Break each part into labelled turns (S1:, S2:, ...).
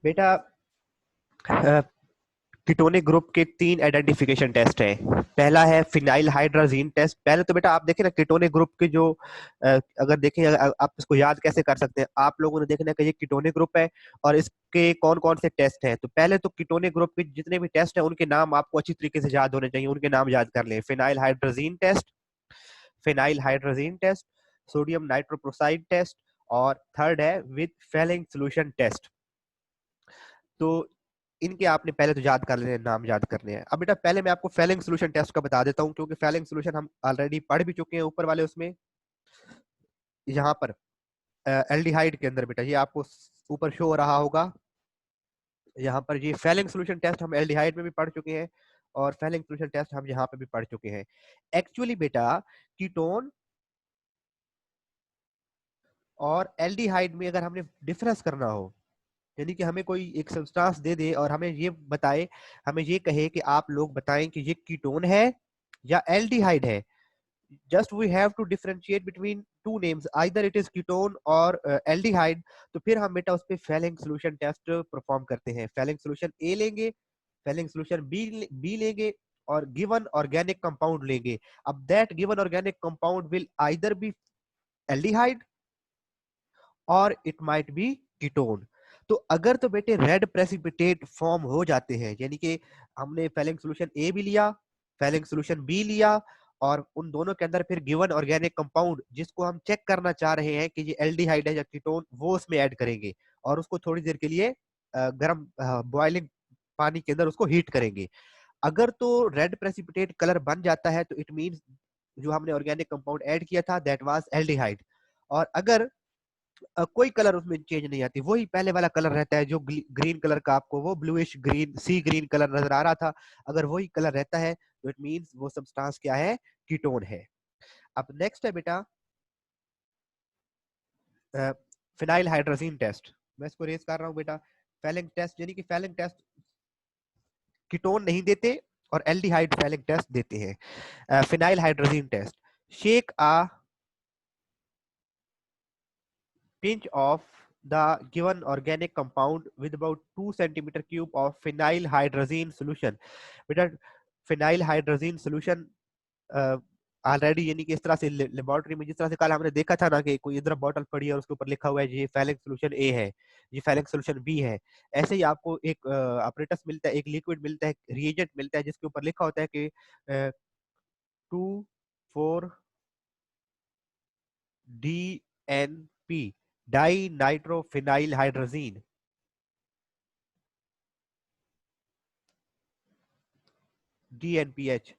S1: बेटा ketonic group के 3 identification test हैं। पहला है फिनाइल हाइड्राजीन टेस्ट। पहले तो बेटा आप देखें ना कीटोनिक ग्रुप के जो अगर देखें, आप इसको याद कैसे कर सकते हैं, आप लोगों ने देखना कि ये कीटोनिक ग्रुप है और इसके कौन कौन से टेस्ट हैं। तो पहले तो कीटोनिक ग्रुप के जितने भी टेस्ट हैं उनके नाम आपको अच्छी तरीके से याद होने चाहिए, उनके नाम याद कर लें। Phenyl hydrazine test, sodium nitroprusside test, और थर्ड है विद फेलिंग सोल्यूशन टेस्ट। तो इनके आपने पहले तो याद कर लेने, नाम याद करने हैं। अब बेटा पहले मैं आपको फेलिंग सोल्यूशन टेस्ट का बता देता हूँ, क्योंकि फेलिंग सोल्यूशन हम ऑलरेडी पढ़ भी चुके हैं ऊपर वाले उसमें। यहाँ पर एल्डिहाइड के अंदर बेटा ये आपको ऊपर शो हो रहा होगा, यहाँ पर ये फेलिंग सोल्यूशन टेस्ट हम एल्डिहाइड में भी पढ़ चुके हैं और फेलिंग सोल्यूशन टेस्ट हम यहाँ पे भी पढ़ चुके हैं। एक्चुअली बेटा कीटोन और एल्डिहाइड में अगर हमने डिफरेंस करना हो, यानी कि हमें कोई एक सब्सटेंस दे दे और हमें ये बताए, हमें ये कहे कि आप लोग बताएं कि ये कीटोन है या एल्डिहाइड है, just we have to differentiate between two names, either it is ketone और एल्डिहाइड। तो फिर हम बेटा उस पे फेलिंग सॉल्यूशन टेस्ट परफॉर्म करते हैं। फेलिंग सॉल्यूशन ए लेंगे, फेलिंग सॉल्यूशन बी लेंगे और गिवन ऑर्गेनिक कंपाउंड लेंगे। अब that given organic compound will either be aldehyde और इट माइट बी कीटोन। तो अगर तो बेटे रेड प्रेसिपिटेट फॉर्म हो जाते हैं, यानी कि हमने फेलिंग सॉल्यूशन ए भी लिया, फेलिंग सॉल्यूशन बी लिया, और उन दोनों के अंदर फिर गिवन ऑर्गेनिक कंपाउंड जिसको हम चेक करना चाह रहे हैं कि ये एल्डिहाइड है या कीटोन, वो उसमें ऐड करेंगे और उसको थोड़ी देर के लिए गर्म बॉइलिंग पानी के अंदर उसको हीट करेंगे। अगर तो रेड प्रेसिपिटेट कलर बन जाता है तो इट मींस जो हमने ऑर्गेनिक कंपाउंड ऐड किया था दैट वाज एल्डिहाइड। और अगर कोई कलर उसमें चेंज नहीं आती, वही पहले वाला कलर रहता है जो ग्रीन कलर का आपको वो ब्लूइश ग्रीन सी ग्रीन कलर नजर आ रहा था, अगर वही कलर रहता है तो इट मींस वो सब्सटेंस क्या है, कीटोन है। अब नेक्स्ट है बेटा फिनाइल हाइड्रोजीन टेस्ट। मैं इसको रेस कर रहा हूँ बेटा। फेलिंग टेस्ट यानी कि फेलिंग टेस्ट कीटोन नहीं देते और एल्डिहाइड फेलिंग टेस्ट देते हैं। Phenyl hydrazine test, shake a pinch of the given organic compound with about 2 centimeter cube of phenyl hydrazine solution। बेटा फिनाइल हाइड्रोजीन सोल्यूशन ऑलरेडी, यानी कि इस तरह से लेबोरेटरी में जिस तरह से कल हमने देखा था ना कि कोई इधर बॉटल पड़ी है और उसके ऊपर लिखा हुआ है ये फैलिक सोल्यूशन ए है, ये फैलिक सोल्यूशन बी है, ऐसे ही आपको एक ऑपरेटस मिलता है, एक लिक्विड मिलता है, रिएजेंट मिलता है जिसके ऊपर लिखा होता है कि 2,4-DNP, di nitrophenyl hydrazine, DNPH,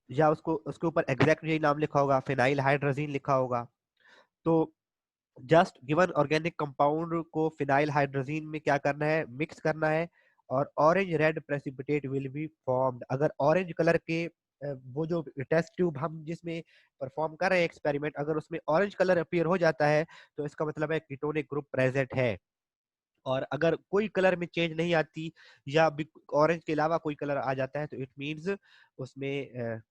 S1: या उसको उसके ऊपर एग्जैक्ट यही नाम लिखा होगा, फिनाइल हाइड्रोजीन लिखा होगा। तो जस्ट गिवन ऑर्गेनिक कंपाउंड को फिनाइल हाइड्रोजीन में क्या करना है, मिक्स करना है, और orange red precipitate will be formed. अगर ऑरेंज कलर के वो जो टेस्ट ट्यूब हम जिसमें परफॉर्म कर रहे हैं एक्सपेरिमेंट, अगर उसमें ऑरेंज कलर अपीयर हो जाता है तो इसका मतलब है कीटोनिक ग्रुप प्रेजेंट है। और अगर कोई कलर में चेंज नहीं आती या ऑरेंज के अलावा कोई कलर आ जाता है तो इट मींस उसमें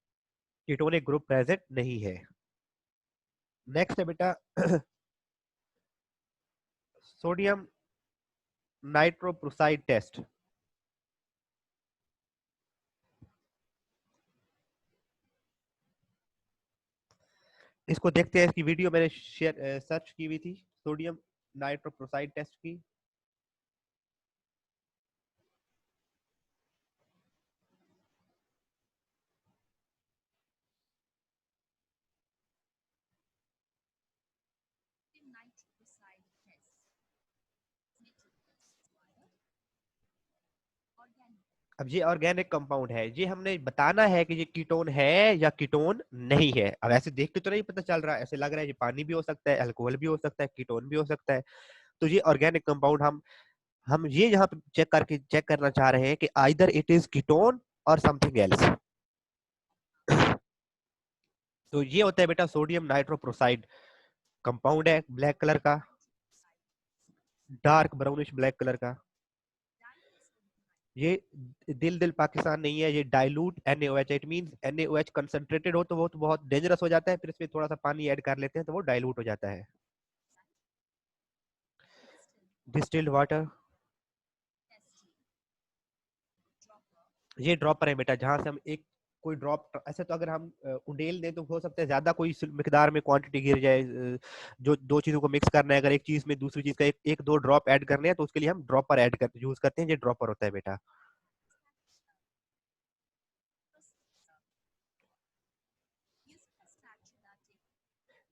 S1: कीटोनिक ग्रुप प्रेजेंट नहीं है। नेक्स्ट है बेटा सोडियम नाइट्रोप्रोसाइड टेस्ट। इसको देखते हैं, इसकी वीडियो मैंने शेयर सर्च की हुई थी, सोडियम नाइट्रोप्रोसाइड टेस्ट की। अब ये ऑर्गेनिक कंपाउंड है, ये हमने बताना है कि ये कीटोन है या कीटोन नहीं है। अब ऐसे देख के तो नहीं पता चल रहा, ऐसे लग रहा है ये पानी भी हो सकता है, अल्कोहल भी हो सकता है, कीटोन भी हो सकता है। तो ये ऑर्गेनिक कंपाउंड हम ये यहाँ पे चेक करना चाह रहे हैं कि आइदर इट इज कीटोन और समथिंग एल्स। तो ये होता है बेटा सोडियम नाइट्रोप्रोसाइड, कंपाउंड है ब्लैक कलर का, डार्क ब्राउनिश ब्लैक कलर का। ये दिल दिल पाकिस्तान नहीं है, ये dilute NaOH, it means NaOH concentrated हो तो वो तो बहुत डेंजरस हो जाता है, फिर इसमें थोड़ा सा पानी ऐड कर लेते हैं तो वो डाइल्यूट हो जाता है। डिस्टिल्ड वाटर, ये ड्रॉपर है बेटा, जहां से हम एक कोई ड्रॉप, ऐसे तो अगर हम उंडेल दें तो हो सकता है ज्यादा कोई मिकदार में क्वांटिटी गिर जाए, जो दो चीजों को मिक्स करना है, अगर एक चीज में दूसरी चीज का एक दो ड्रॉप ऐड करने हैं तो उसके लिए हम ड्रॉपर ऐड कर यूज करते हैं। ये ड्रॉपर होता है बेटा।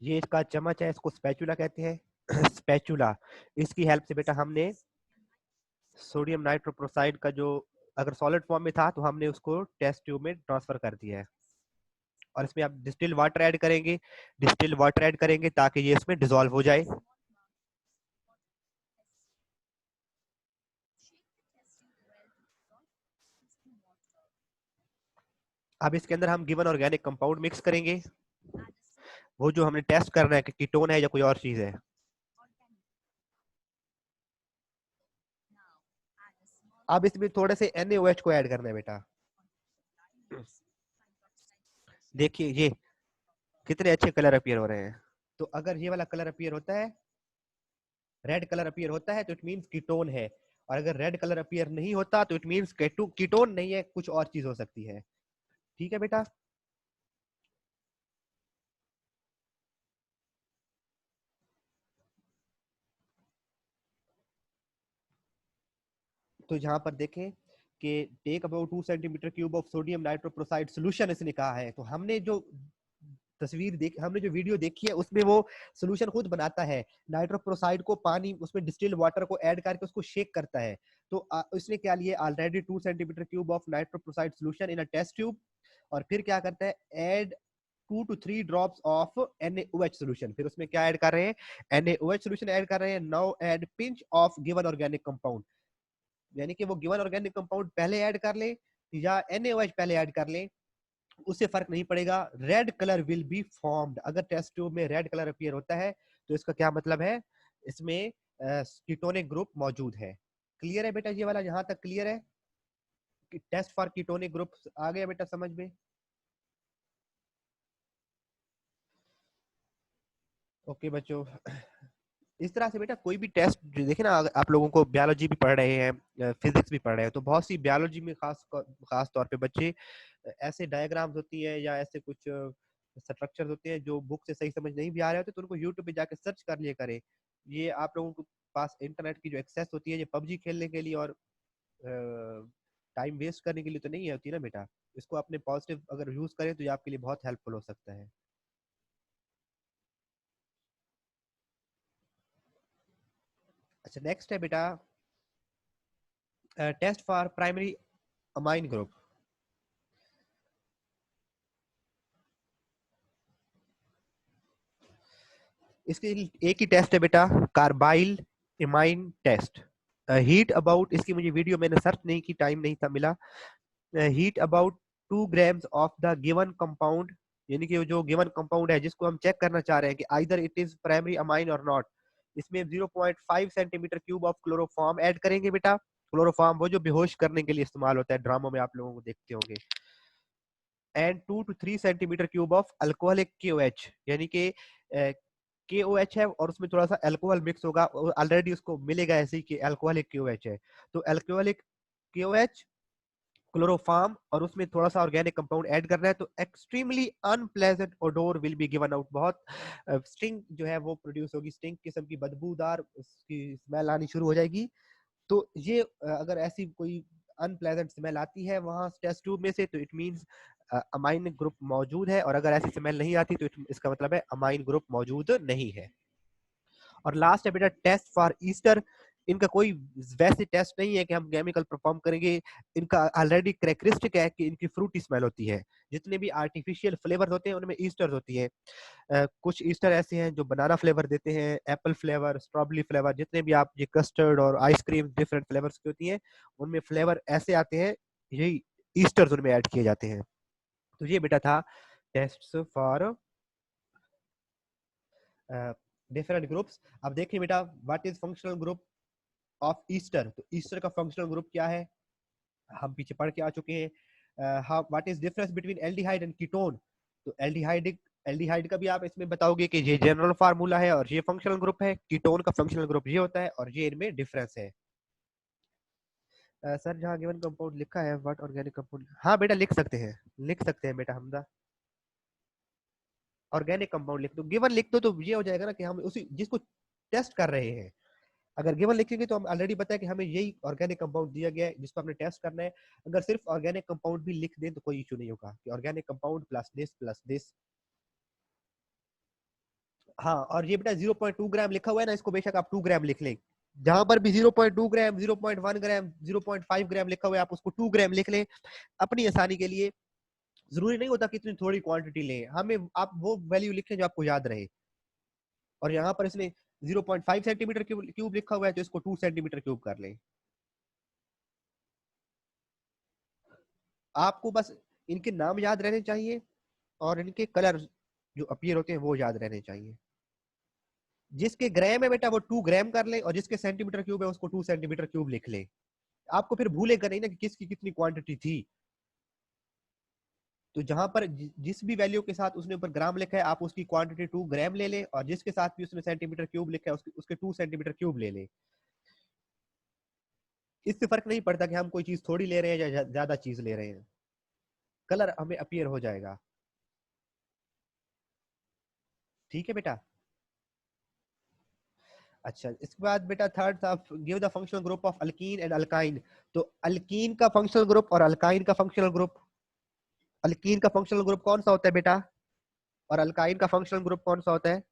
S1: ये इसका चम्मच है, इसको स्पैचुला कहते हैं। स्पैचुला, इसकी हेल्प से बेटा हमने सोडियम नाइट्रोप्रोसाइड का जो अगर सॉलिड फॉर्म में था तो हमने उसको टेस्ट ट्यूब में ट्रांसफर कर दिया है। और इसमें आप डिस्टिल वाटर ऐड करेंगे, डिस्टिल वाटर ऐड करेंगे ताकि ये इसमें डिसॉल्व हो जाए। अब इसके अंदर हम गिवन ऑर्गेनिक कंपाउंड मिक्स करेंगे, वो जो हमने टेस्ट करना है कि कीटोन है या कोई और चीज है। अब इसमें थोड़े से NaOH को ऐड करना है बेटा। देखिए ये कितने अच्छे कलर अपीयर हो रहे हैं। तो अगर ये वाला कलर अपीयर होता है, रेड कलर अपीयर होता है, तो इट मींस कीटोन है। और अगर रेड कलर अपीयर नहीं होता तो इट मींस कीटोन नहीं है, कुछ और चीज हो सकती है। ठीक है बेटा। तो यहाँ पर देखें कि take about 2 centimetre cube of sodium nitroprusside solution इसने कहा है। तो हमने जो तस्वीर देख, हमने जो वीडियो देखी है उसमें वो सोल्यूशन खुद बनाता है। नाइट्रोप्रोसाइड को पानी, उसमें डिस्टिल्ड वाटर को ऐड करके उसको शेक करता है। तो उसने क्या लिया, already 2 centimetre cube of nitroprusside solution in a test tube, और फिर क्या करता है, add 2 to 3 drops of NaOH solution. फिर उसमें क्या ऐड कर रहे हैं, NaOH सोल्यूशन ऐड कर रहे हैं। Now add pinch of given organic compound, यानी कि वो गिवन ऑर्गेनिक कंपाउंड पहले ऐड कर ले या NaOH पहले ऐड कर ले, उससे फर्क नहीं पड़ेगा। Red colour will be formed. अगर टेस्ट ट्यूब में रेड कलर अपीयर होता है तो इसका क्या मतलब है, इसमें कीटोनिक ग्रुप मौजूद है। क्लियर है बेटा, ये वाला यहाँ तक क्लियर है कि टेस्ट फॉर कीटोनिक ग्रुप आ गया बेटा समझ में। ओके बच्चों, इस तरह से बेटा कोई भी टेस्ट देखे ना, आप लोगों को बायोलॉजी भी पढ़ रहे हैं, फिजिक्स भी पढ़ रहे हैं, तो बहुत सी बायोलॉजी में खास तौर पे बच्चे ऐसे डायग्राम्स होती है या ऐसे कुछ स्ट्रक्चर होते हैं जो बुक से सही समझ नहीं भी आ रहे होते, तो उनको यूट्यूब पे जाके सर्च कर लिया करें। ये आप लोगों के पास इंटरनेट की जो एक्सेस होती है, ये पबजी खेलने के लिए और टाइम वेस्ट करने के लिए तो नहीं होती ना बेटा। इसको अपने पॉजिटिव अगर यूज करें तो ये आपके लिए बहुत हेल्पफुल हो सकता है। अच्छा नेक्स्ट है बेटा, test for primary amine group. इसके एक ही टेस्ट है बेटा, carbylamine test. Heat about, इसकी मुझे वीडियो मैंने सर्च नहीं की, टाइम नहीं था मिला। Heat about 2 grams of the given compound, यानी कि जो गिवन कंपाउंड है जिसको हम चेक करना चाह रहे हैं कि either it is primary amine और नॉट, इसमें 0.5 centimetre cube of chloroform add करेंगे बेटा। क्लोरोफॉर्म वो जो बेहोश करने के लिए इस्तेमाल होता है, ड्रामों में आप लोगों को देखते होंगे। And 2 to 3 centimetre cube of alcoholic KOH, यानी कि KOH है और उसमें थोड़ा सा अल्कोहल मिक्स होगा, ऑलरेडी उसको मिलेगा ऐसे ही कि अल्कोहलिक KOH है। तो अल्कोहलिक KOH, क्लोरोफार्म और उसमें थोड़ा सा ऑर्गेनिक कंपाउंड ऐड करना है, तो extremely unpleasant odour will be given out. बहुत स्टिंग जो है वो प्रोड्यूस होगी, स्टिंग किस्म की बदबूदार उसकी स्मेल आनी शुरू हो जाएगी। तो ये अगर ऐसी कोई अनप्लेजेंट स्मेल आती है वहां टेस्ट ट्यूब में से, तो इट मींस अमाइन ग्रुप मौजूद है, और अगर ऐसी स्मेल नहीं आती तो इसका मतलब है अमाइन ग्रुप मौजूद नहीं है। और लास्ट है बेटा टेस्ट फॉर ईस्टर। इनका कोई वैसे टेस्ट नहीं है कि हम केमिकल परफॉर्म करेंगे, इनका ऑलरेडी कैरेक्टरिस्टिक है कि इनकी फ्रूटी स्मेल होती है। जितने भी आर्टिफिशियल फ्लेवर्स होते हैं उनमें ईस्टर्स होती है। कुछ ईस्टर ऐसे हैं जो बनाना फ्लेवर देते हैं, एप्पल फ्लेवर, स्ट्रॉबेरी फ्लेवर, जितने भी आप ये कस्टर्ड और आइसक्रीम डिफरेंट फ्लेवर्स की होती हैं उनमें फ्लेवर ऐसे आते हैं, यही ईस्टर्स उनमें ऐड किए जाते हैं। तो ये बेटा था टेस्ट फॉर डिफरेंट ग्रुप्स। अब देखिए बेटा, what is functional group of Easter. तो ईस्टर का फंक्शनल ग्रुप क्या है, हम पीछे पढ़ के आ चुके हैं। What is difference between aldehyde and ketone. तो एल्डिहाइड, एल्डिहाइड का भी आप इसमें बताओगे कि ये जनरल फार्मूला है और ये फंक्शनल ग्रुप है, कीटोन का फंक्शनल ग्रुप ये होता है, और ये इनमें डिफरेंस है। सर जहाँ गिवन कंपाउंड लिखा है व्हाट ऑर्गेनिक कंपाउंड, हाँ बेटा लिख सकते हैं बेटा हमदा। ऑर्गेनिक कंपाउंड लिख दो, गिवन लिख दो तो ये हो जाएगा ना कि हम उसी जिसको टेस्ट कर रहे हैं। अगर गिवन लिखेंगे तो हम ऑलरेडी पता है कि हमें यही ऑर्गेनिक कंपाउंड दिया गया है जिसको हमने टेस्ट करना है। अगर सिर्फ ऑर्गेनिक कंपाउंड भी लिख दें तो कोई इशू नहीं होगा कि ऑर्गेनिक कंपाउंड प्लस दिस। हाँ, और ये बेटा 0.2 ग्राम लिखा हुआ है ना, इसको बेशक आप 2 ग्राम लिख लें। जहां पर भी 0.2 ग्राम, 0.1 ग्राम, 0.5 ग्राम लिखा हुआ है आप उसको 2 ग्राम लिख लें अपनी आसानी के लिए। जरूरी नहीं होता कि इतनी थोड़ी क्वांटिटी लें, हमें आप वो वैल्यू लिखें जो आपको याद रहे। और यहाँ पर इसने 0.5 सेंटीमीटर क्यूब लिखा हुआ है तो इसको 2 सेंटीमीटर क्यूब कर लें। आपको बस इनके नाम याद रहने चाहिए और इनके कलर जो अपीयर होते हैं वो याद रहने चाहिए। जिसके ग्राम है बेटा वो 2 ग्राम कर ले, और जिसके सेंटीमीटर क्यूब है उसको 2 सेंटीमीटर क्यूब लिख ले। आपको फिर भूलेगा नहीं ना कि किसकी कितनी क्वांटिटी थी। तो जहां पर जिस भी वैल्यू के साथ उसने ऊपर ग्राम लिखा है आप उसकी क्वांटिटी 2 ग्राम ले ले, और जिसके साथ भी उसने सेंटीमीटर क्यूब लिखा है उसके 2 सेंटीमीटर क्यूब ले ले। इससे फर्क नहीं पड़ता कि हम कोई चीज थोड़ी ले रहे हैं या ज्यादा चीज ले रहे हैं, कलर हमें अपीयर हो जाएगा। ठीक है बेटा। अच्छा, इसके बाद बेटा थर्ड था give the functional group of alkyne and alkyne. तो अल्कीन का फंक्शनल ग्रुप और अल्काइन का फंक्शनल ग्रुप, अल्कीन का फंक्शनल ग्रुप कौन सा होता है बेटा, और अल्काइन का फंक्शनल ग्रुप कौन सा होता है?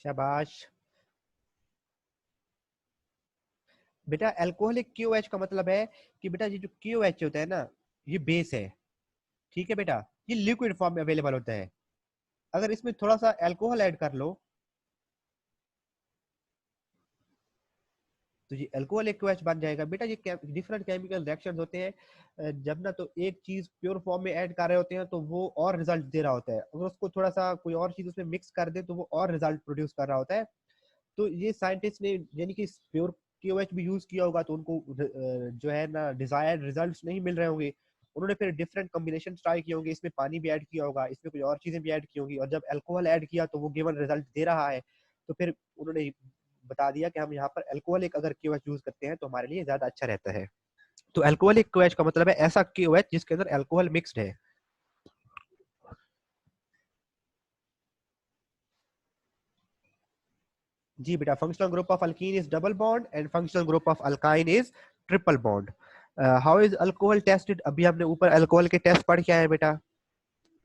S1: शाबाश बेटा। अल्कोहलिक क्यूएच का मतलब है कि बेटा ये जो क्यूएच होता है ना, ये बेस है। ठीक है बेटा, ये लिक्विड फॉर्म में अवेलेबल होता है। अगर इसमें थोड़ा सा अल्कोहल ऐड कर लो तो ये अल्कोहल एक्वाच बन जाएगा। बेटा ये डिफरेंट केमिकल रिएक्शंस होते हैं, जब ना तो एक चीज प्योर फॉर्म में ऐड कर रहे होते हैं तो वो और रिजल्ट दे रहा होता है, अगर उसको थोड़ा सा कोई और चीज उसमें मिक्स कर दे तो वो और रिजल्ट प्रोड्यूस कर रहा होता है। तो ये साइंटिस्ट ने यानी कि प्योर क्यूएच भी यूज किया होगा तो उनको जो है ना डिजायर्ड रिजल्ट्स नहीं मिल रहे होंगे। उन्होंने फिर डिफरेंट कॉम्बिनेशन ट्राई किए होंगे, इसमें पानी भी ऐड किया होगा, इसमें कुछ और चीजें भी ऐड की होंगी, और जब अल्कोहल ऐड किया तो वो गिवन रिजल्ट दे रहा है। तो फिर उन्होंने बता दिया कि हम यहाँ पर अल्कोहलिक अगर क्यूएच यूज करते हैं तो हमारे लिए ज्यादा अच्छा रहता है। तो अल्कोहलिक क्यूएच का मतलब है ऐसा क्यूएच जिसके अंदर अल्कोहल मिक्स्ड है। जी बेटा, functional group of alkene is double bond and functional group of alkyne is triple bond. How is alcohol tested, अभी हमने ऊपर अल्कोहल के टेस्ट पढ़ के आए हैं बेटा।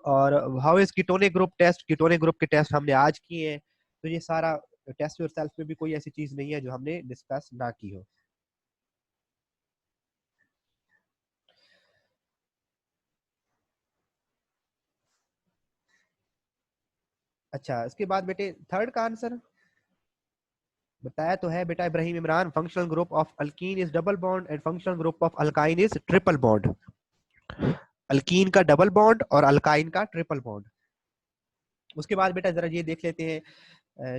S1: और how is ketonic group test, ketonic group के टेस्ट हमने आज किए हैं। तो ये सारा टेस्ट योरसेल्फ में भी कोई ऐसी चीज नहीं है जो हमने डिस्कस ना की हो। अच्छा, इसके बाद बेटे थर्ड का आंसर बताया तो है बेटा Ibrahim Imran, functional group of alkene is double bond and functional group of alkyne is triple bond. Alkyne का डबल बॉन्ड और अल्काइन का ट्रिपल बॉन्ड। उसके बाद बेटा जरा ये देख लेते हैं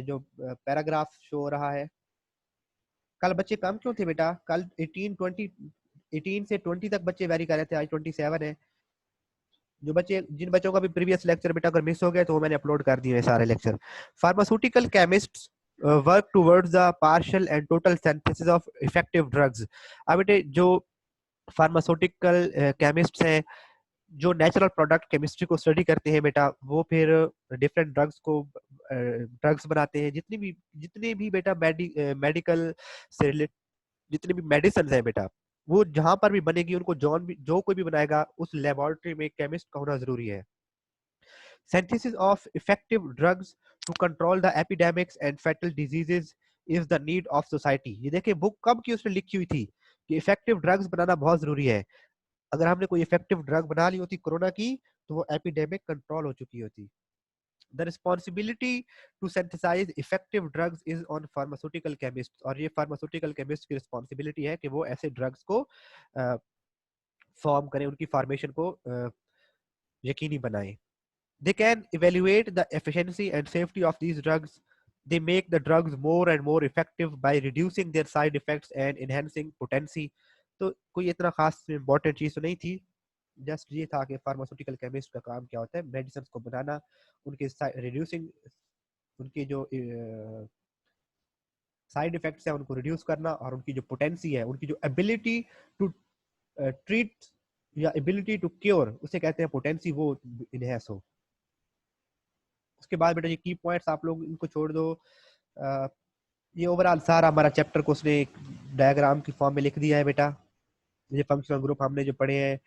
S1: जो पैराग्राफ शो हो रहा है। कल बच्चे कम क्यों थे बेटा? कल 18 से 20 तक बच्चे वेरी कर रहे थे, आज 27 है। जो बच्चे जिन बच्चों का भी प्रीवियस लेक्चर बेटा अगर मिस हो गए तो वो मैंने अपलोड कर दिए सारे lecture. Pharmaceutical chemists work towards the partial and total synthesis of effective drugs. अब बेटे जो फार्मास्यूटिकल केमिस्ट्स हैं, जो नेचुरल प्रोडक्ट केमिस्ट्री को स्टडी करते हैं बेटा, वो फिर डिफरेंट ड्रग्स को ड्रग्स बनाते हैं। जितने भी बेटा मेडिकल से रिलेटेड जितनी भी मेडिसिन है बेटा, वो जहां पर भी बनेगी उनको जो कोई भी बनाएगा उस लेबोरेटरी में केमिस्ट का होना जरूरी है। Synthesis of effective drugs to control the epidemics and fatal diseases is the need of society। ये देखिए बुक कब की उसने लिखी हुई थी कि इफेक्टिव ड्रग्स बनाना बहुत जरूरी है। अगर हमने कोई इफेक्टिव ड्रग बना ली होती कोरोना की तो वो एपिडेमिक कंट्रोल हो चुकी होती। The responsibility to synthesise effective drugs is on pharmaceutical chemist, और ये फार्मास्यूटिकल केमिस्ट की रिस्पॉन्सिबिलिटी है कि वो ऐसे ड्रग्स को फॉर्म करें, उनकी फॉर्मेशन को यकीनी बनाएं। They can evaluate the efficiency and safety of these drugs they make the drugs more and more effective by reducing their side effects and enhancing potency. तो कोई इतना खास इंपॉर्टेंट चीज तो नहीं थी, जस्ट ये था कि फार्मास्यूटिकल केमिस्ट का काम क्या होता है, मेडिसिन को बनाना, उनके रिड्यूसिंग, उनके जो साइड इफेक्ट्स है उनको रिड्यूस करना, और उनकी जो पोटेंसी है, उनकी जो एबिलिटी टू ट्रीट या एबिलिटी टू क्योर, उसे कहते हैं पोटेंसी, वो इनहेंस हो। उसके बाद बेटा ये की पॉइंट्स आप लोग इनको छोड़ दो। ये ओवरऑल सारा हमारा चैप्टर को उसने एक डायग्राम की फॉर्म में लिख दिया है बेटा। ये फंक्शनल ग्रुप हमने जो पढ़े हैं,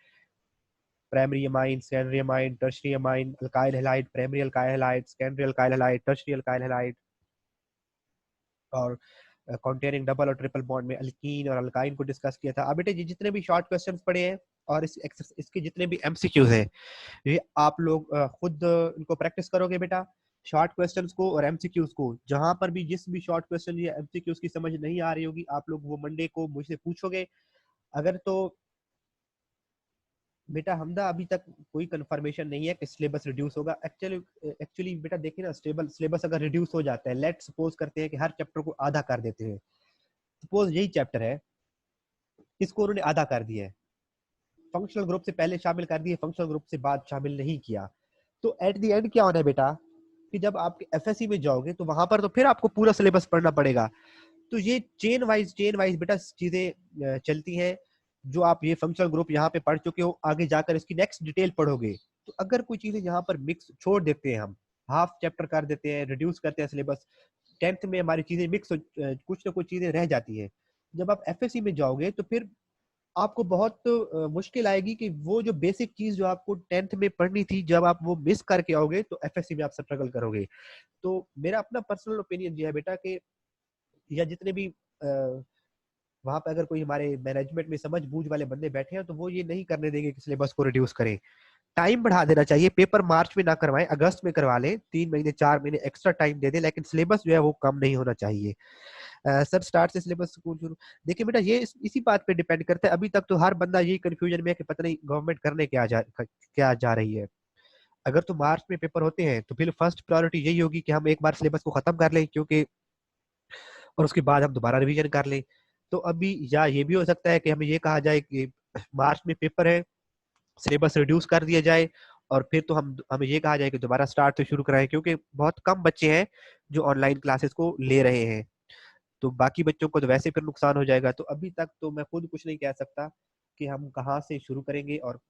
S1: primary amine, secondary amine, tertiary amine, alkyl halide, primary alkyl halide, secondary alkyl halide, tertiary alkyl halide, और कॉन्टेनिंग डबल और ट्रिपल बॉन्ड में अल्कीन और अल्काइन को डिस्कस किया था। अब बेटे ये जितने भी शॉर्ट क्वेश्चंस पढ़े हैं और इसके जितने भी एमसीक्यूज हैं, ये आप लोग खुद इनको प्रैक्टिस करोगे बेटा, शॉर्ट क्वेश्चंस को और एमसीक्यूज को। जहां पर भी जिस भी शॉर्ट क्वेश्चन या एमसीक्यूज की समझ नहीं आ रही होगी, आप लोग वो मंडे को मुझसे पूछोगे। अगर तो बेटा हमदा अभी तक कोई कंफर्मेशन नहीं है कि सिलेबस रिड्यूस होगा। एक्चुअली बेटा देखिए ना, स्टेबल सिलेबस अगर रिड्यूस हो जाता है, लेट सपोज करते हैं कि हर चैप्टर को आधा कर देते हैं, सपोज यही चैप्टर है, इसको उन्होंने आधा कर दिया है, फंक्शनल ग्रुप से पहले शामिल कर दिए, फंक्शनल ग्रुप से बाद शामिल नहीं किया, तो एट द एंड क्या होना है बेटा कि जब आप एफएससी में जाओगे तो वहां पर तो फिर आपको पूरा सिलेबस पढ़ना पड़ेगा। तो ये चेन वाइज बेटा चीजें चलती हैं। जो आप ये फंक्शनल ग्रुप यहाँ पे पढ़ चुके हो, आगे जाकर इसकी नेक्स्ट डिटेल पढ़ोगे, तो अगर कोई चीजें यहाँ पर मिक्स छोड़ देते हैं, हम हाफ चैप्टर कर देते हैं, रिड्यूस करते हैं सिलेबस, 10th में हमारी चीजें मिक्स, कुछ ना कुछ चीजें रह जाती है, जब आप एफएससी में जाओगे तो फिर आपको बहुत मुश्किल आएगी कि वो जो बेसिक चीज जो आपको 10th में पढ़नी थी, जब आप वो मिस करके आओगे तो एफएससी में आप स्ट्रगल करोगे। तो मेरा अपना पर्सनल ओपिनियन ये है बेटा कि या जितने भी वहां पे अगर कोई हमारे मैनेजमेंट में समझ बूझ वाले बंदे बैठे हैं, तो वो ये नहीं करने देंगे कि सिलेबस को रिड्यूस करें। टाइम बढ़ा देना चाहिए, पेपर मार्च में ना करवाएं, अगस्त में करवा लें, 3 महीने 4 महीने एक्स्ट्रा टाइम दे दें, लेकिन सिलेबस जो है वो कम नहीं होना चाहिए। सर स्टार्ट से सिलेबस स्कूल शुरू, देखिए बेटा ये इसी बात पे डिपेंड करता है। अभी तक तो हर बंदा यही कंफ्यूजन में है कि पता नहीं गवर्नमेंट करने क्या जा रही है। अगर तो मार्च में पेपर होते हैं तो फिर फर्स्ट प्रायोरिटी यही होगी कि हम एक बार सिलेबस को खत्म कर लें, क्योंकि और उसके बाद हम दोबारा रिवीजन कर लें। तो अभी या ये भी हो सकता है कि हमें ये कहा जाए कि मार्च में पेपर है, सिलेबस रिड्यूस कर दिया जाए, और फिर तो हमें ये कहा जाए कि दोबारा स्टार्ट से शुरू कराएं, क्योंकि बहुत कम बच्चे हैं जो ऑनलाइन क्लासेस को ले रहे हैं, तो बाकी बच्चों को तो वैसे फिर नुकसान हो जाएगा। तो अभी तक तो मैं खुद कुछ नहीं कह सकता कि हम कहाँ से शुरू करेंगे और